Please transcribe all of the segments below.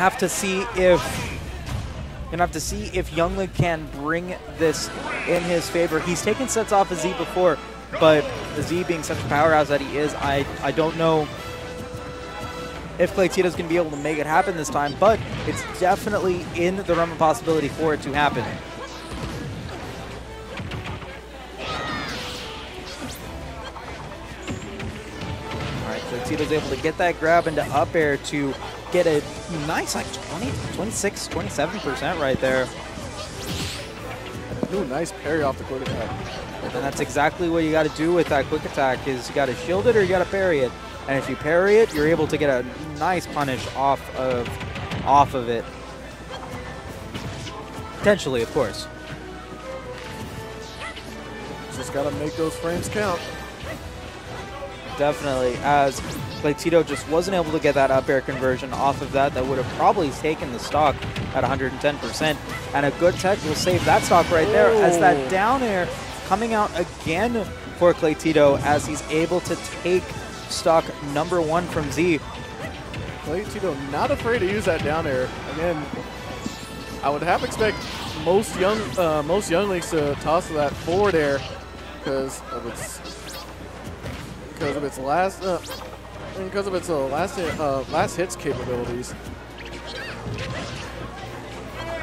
have to see if Youngling can bring this in his favor. He's taken sets off of Z before, but Z being such a powerhouse that he is, I don't know if Cleytito's going to be able to make it happen this time, but it's definitely in the realm of possibility for it to happen. All right, Cleytito's able to get that grab into up air to get a nice, like 20, 26, 27% right there. Ooh, nice parry off the quick attack. And that's exactly what you got to do with that quick attack, is you got to shield it or you got to parry it. And if you parry it, you're able to get a nice punish off of it. Potentially, of course. Just got to make those frames count. Definitely, as Cleytito just wasn't able to get that up air conversion off of that. That would have probably taken the stock at 110%. And a good tech will save that stock right there, as that down air coming out again for Cleytito, as he's able to take stock number 1 from Z. Cleytito not afraid to use that down air. Again, I would have expect most younglings to toss that forward air because of its last hits capabilities.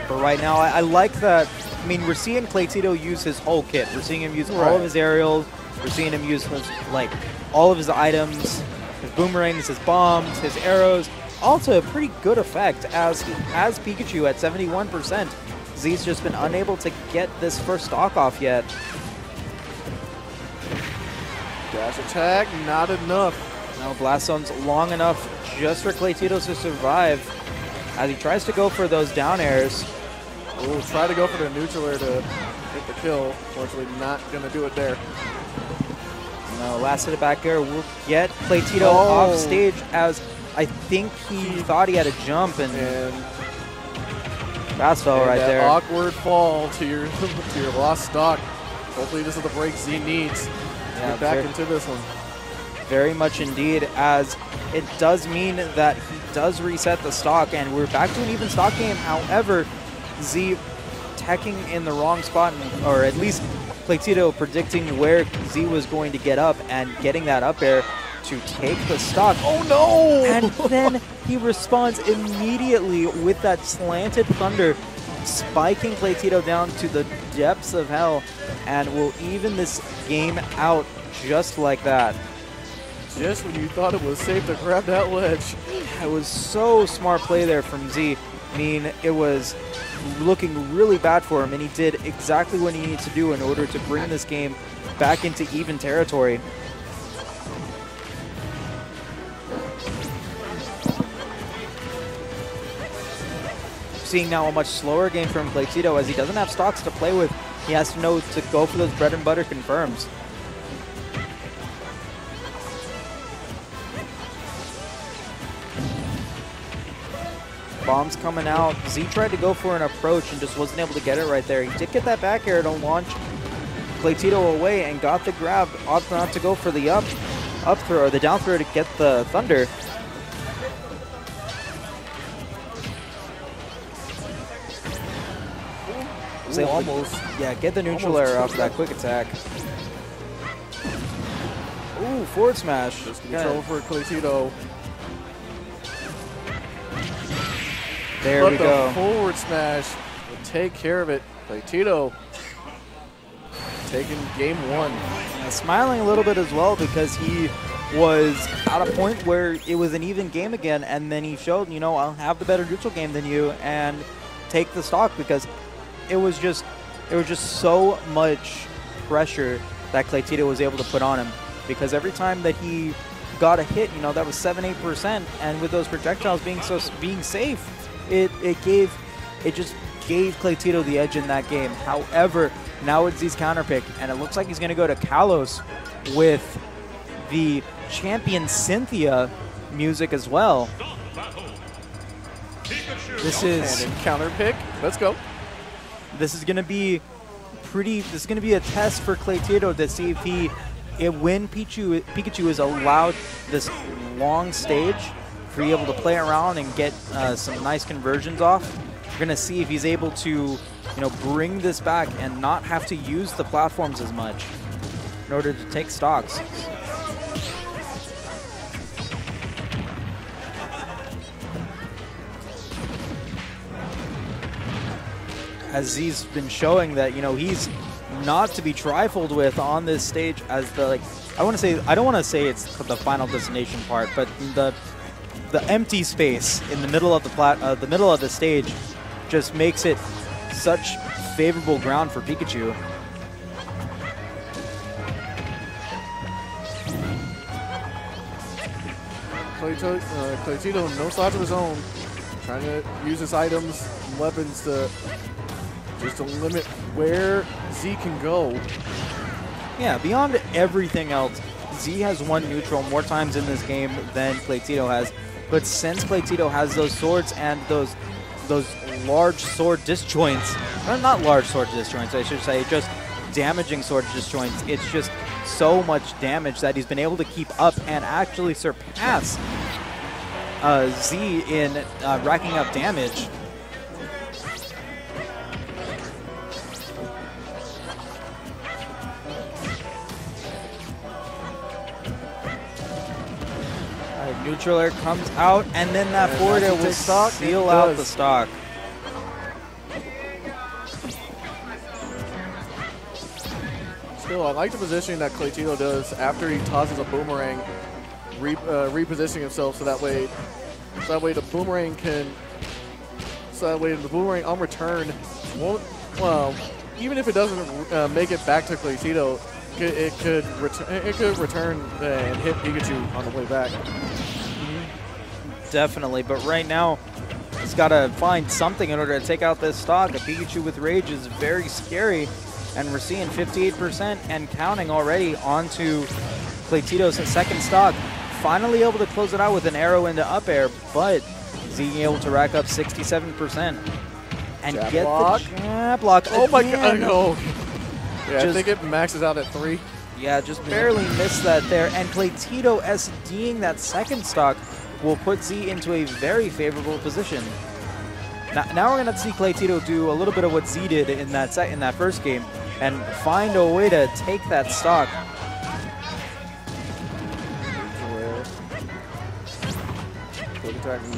But right now, I like that. I mean, we're seeing Cleytito use his whole kit. We're seeing him use all of his aerials. We're seeing him use like all of his items, his boomerangs, his bombs, his arrows, all to a pretty good effect. As he has Pikachu at 71%, Z's just been unable to get this first stock off yet. Dash attack, not enough. No, Blast Zone's long enough just for Cleytito to survive, as he tries to go for those down airs. We'll try to go for the neutral air to get the kill. Unfortunately, not going to do it there. No, last hit of back air will get Cleytito off stage, as I think he thought he had a jump and fast fell right there. Awkward fall to your lost stock. Hopefully this is the break Z needs. Yeah, get back into this one. Very much indeed, as it does mean that he does reset the stock, and we're back to an even stock game. However, Z teching in the wrong spot, or at least Cleytito predicting where Z was going to get up and getting that up air to take the stock. Oh no! And then he responds immediately with that slanted thunder, spiking Cleytito down to the depths of hell, and will even this game out just like that. Just when you thought it was safe to grab that ledge. It was so smart play there from Z. I mean, it was looking really bad for him, and he did exactly what he needed to do in order to bring this game back into even territory. Seeing now a much slower game from Cleytito, as he doesn't have stocks to play with. He has to know to go for those bread and butter confirms. Bombs coming out. Z tried to go for an approach and just wasn't able to get it right there. He did get that back air to launch Cleytito away and got the grab. Opted not to go for the up throw, or the down throw to get the thunder. Ooh, almost, yeah, get the neutral air off that quick attack. Ooh, forward smash. Just control for Cleytito. There we go. Forward smash will take care of it. Cleytito taking game 1. And smiling a little bit as well, because he was at a point where it was an even game again, and then he showed, you know, I'll have the better neutral game than you and take the stock, because it was just so much pressure that Cleytito was able to put on him, because every time that he got a hit, you know, that was 7-8%, and with those projectiles being safe, it just gave Cleytito the edge in that game. However, now it's Z's counter pick, and it looks like he's going to go to Kalos with the champion Cynthia music as well. This is counter pick. Let's go. This is going to be a test for Cleytito to see if when Pikachu is allowed this long stage be able to play around and get some nice conversions off. We're going to see if he's able to, you know, bring this back and not have to use the platforms as much in order to take stocks. As Z's been showing that, you know, he's not to be trifled with on this stage as the, like, I don't want to say it's the final destination part, but the empty space in the middle of the stage just makes it such favorable ground for Pikachu. Cleytito, no thoughts of his own, trying to use his items and weapons to just to limit where Z can go. Yeah, beyond everything else, Z has won neutral more times in this game than Cleytito has. But since Cleytito has those swords and those large sword disjoints, not large sword disjoints, I should say, just damaging sword disjoints, it's just so much damage that he's been able to keep up and actually surpass Z in racking up damage. Neutral air comes out, and then that forward air will seal out the stock. Still, I like the positioning that Cleytito does after he tosses a boomerang, repositioning himself so that way the boomerang on return won't. Well, even if it doesn't make it back to Cleytito, it could return and hit Pikachu on the way back. Definitely, but right now, he's got to find something in order to take out this stock. A Pikachu with Rage is very scary, and we're seeing 58% and counting already onto Cleytito's second stock. Finally able to close it out with an arrow into up air, but being able to rack up 67% and jab get block. the jab block. Oh my god, no. Yeah, Just, I think it maxes out at 3. Yeah, just barely missed that there, and Cleytito SDing that second stock will put Z into a very favorable position. Now we're going to see Cleytito do a little bit of what Z did in that first game and find a way to take that stock.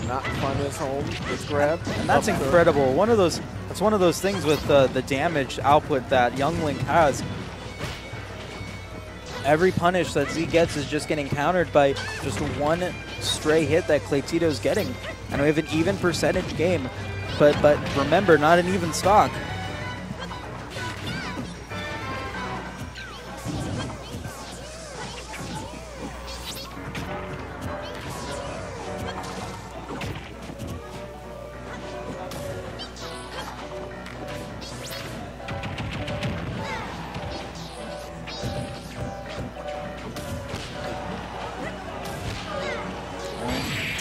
Not find his home. It's grabbed. And that's incredible. That's one of those things with the damage output that Young Link has. Every punish that Z gets is just getting countered by just one stray hit that Cleytito's getting. And we have an even percentage game. But remember, not an even stock.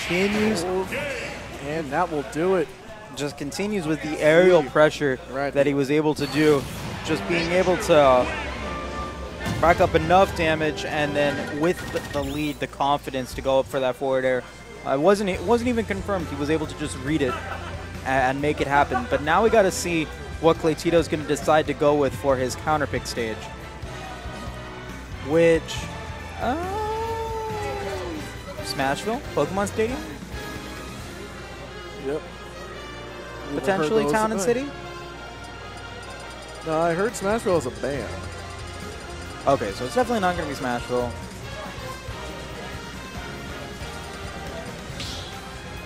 Continues, and that will do it. Just continues with the aerial pressure that he was able to do. Just being able to rack up enough damage, and then with the lead, the confidence to go up for that forward air. It wasn't even confirmed. He was able to just read it and make it happen. But now we got to see what Cleytito's going to decide to go with for his counter pick stage, which. Smashville, Pokemon Stadium? Yep. Potentially Town and City? No, I heard Smashville is a band. Okay, so it's definitely not going to be Smashville.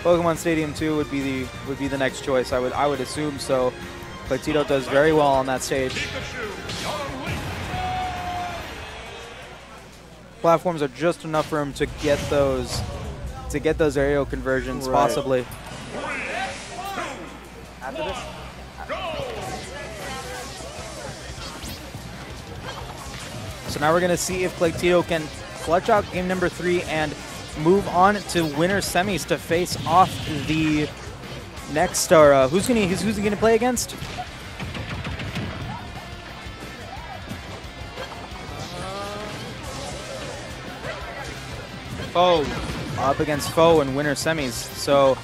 Pokemon Stadium 2 would be the next choice. I would assume so. Cleytito does very well on that stage. Platforms are just enough for him to get those aerial conversions, possibly. After this? So now we're going to see if Cleytito can clutch out game number 3 and move on to winner semis to face off the next star. Who's he going to play against? Oh, up against Foe in winter semis. So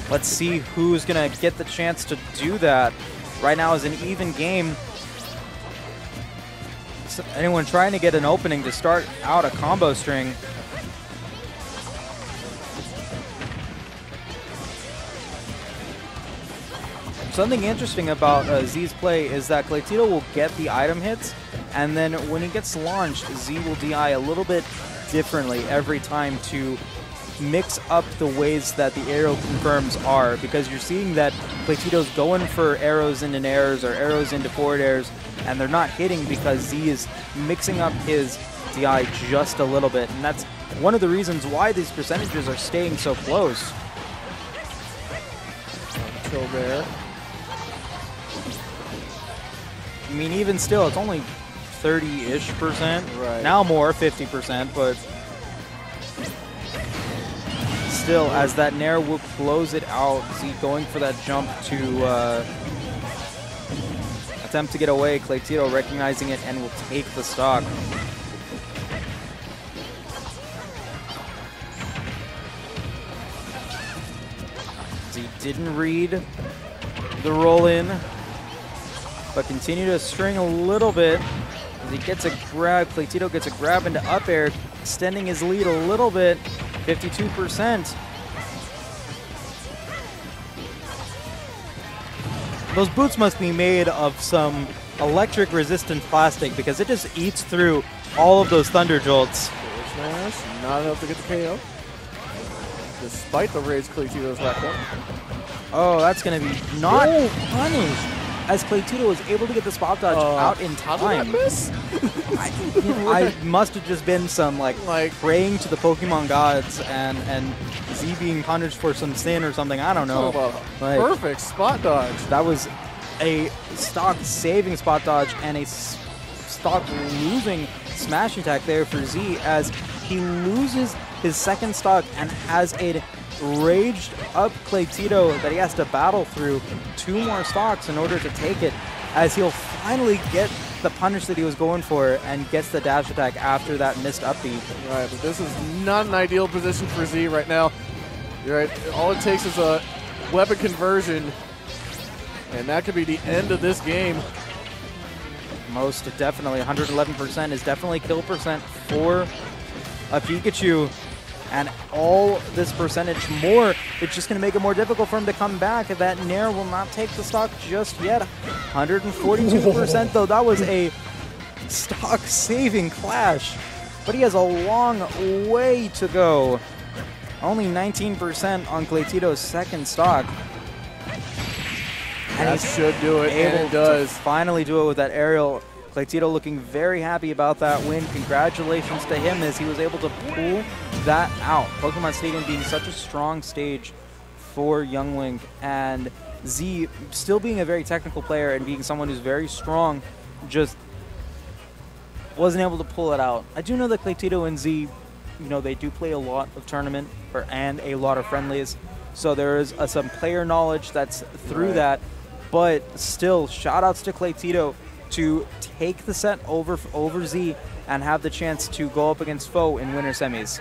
let's see who's going to get the chance to do that. Right now is an even game. So anyone trying to get an opening to start out a combo string. Something interesting about Z's play is that Cleytito will get the item hits, and then when he gets launched, Z will DI a little bit differently every time to mix up the ways that the aerial confirms are, because you're seeing that Cleytito's going for arrows into airs or arrows into forward airs, and they're not hitting because Z is mixing up his DI just a little bit, and that's one of the reasons why these percentages are staying so close. Until there. I mean, even still, it's only 30-ish%. Right. Now more, 50%, but still, as that Nair will close it out, Z going for that jump to attempt to get away. Cleytito recognizing it and will take the stock. Z didn't read the roll in, but continue to string a little bit. As he gets a grab, Cleytito gets a grab into up air, extending his lead a little bit, 52%. Those boots must be made of some electric resistant plastic because it just eats through all of those thunder jolts. Smash, not enough to get the KO. Despite the rage Cleytito's left up. Oh, that's going to be not punished. As Cleytito was able to get the spot dodge out in time. How did that miss? I must have just been some like praying to the Pokemon gods and Z being punished for some sin or something. I don't know. Like, perfect spot dodge. That was a stock saving spot dodge and a stock losing smash attack there for Z as he loses his second stock and has a raged up Cleytito that he has to battle through 2 more stocks in order to take it, as he'll finally get the punish that he was going for and gets the dash attack after that missed up B. Right, but this is not an ideal position for Z right now. You're right, all it takes is a weapon conversion, and that could be the end of this game. Most definitely, 111% is definitely kill percent for a Pikachu. And all this percentage more, it's just going to make it more difficult for him to come back. That Nair will not take the stock just yet. 142% though, that was a stock saving clash. But he has a long way to go. Only 19% on Cleytito's second stock. And that should do it, and it does. Finally do it with that aerial. Cleytito looking very happy about that win. Congratulations to him as he was able to pull that out. Pokemon Stadium being such a strong stage for Young Link, and Z still being a very technical player and being someone who's very strong, just wasn't able to pull it out. I do know that Cleytito and Z, you know, they do play a lot of tournament and a lot of friendlies, so there is some player knowledge that's through that, but still, shout outs to Cleytito to take the set over Z and have the chance to go up against Foe in winter semis.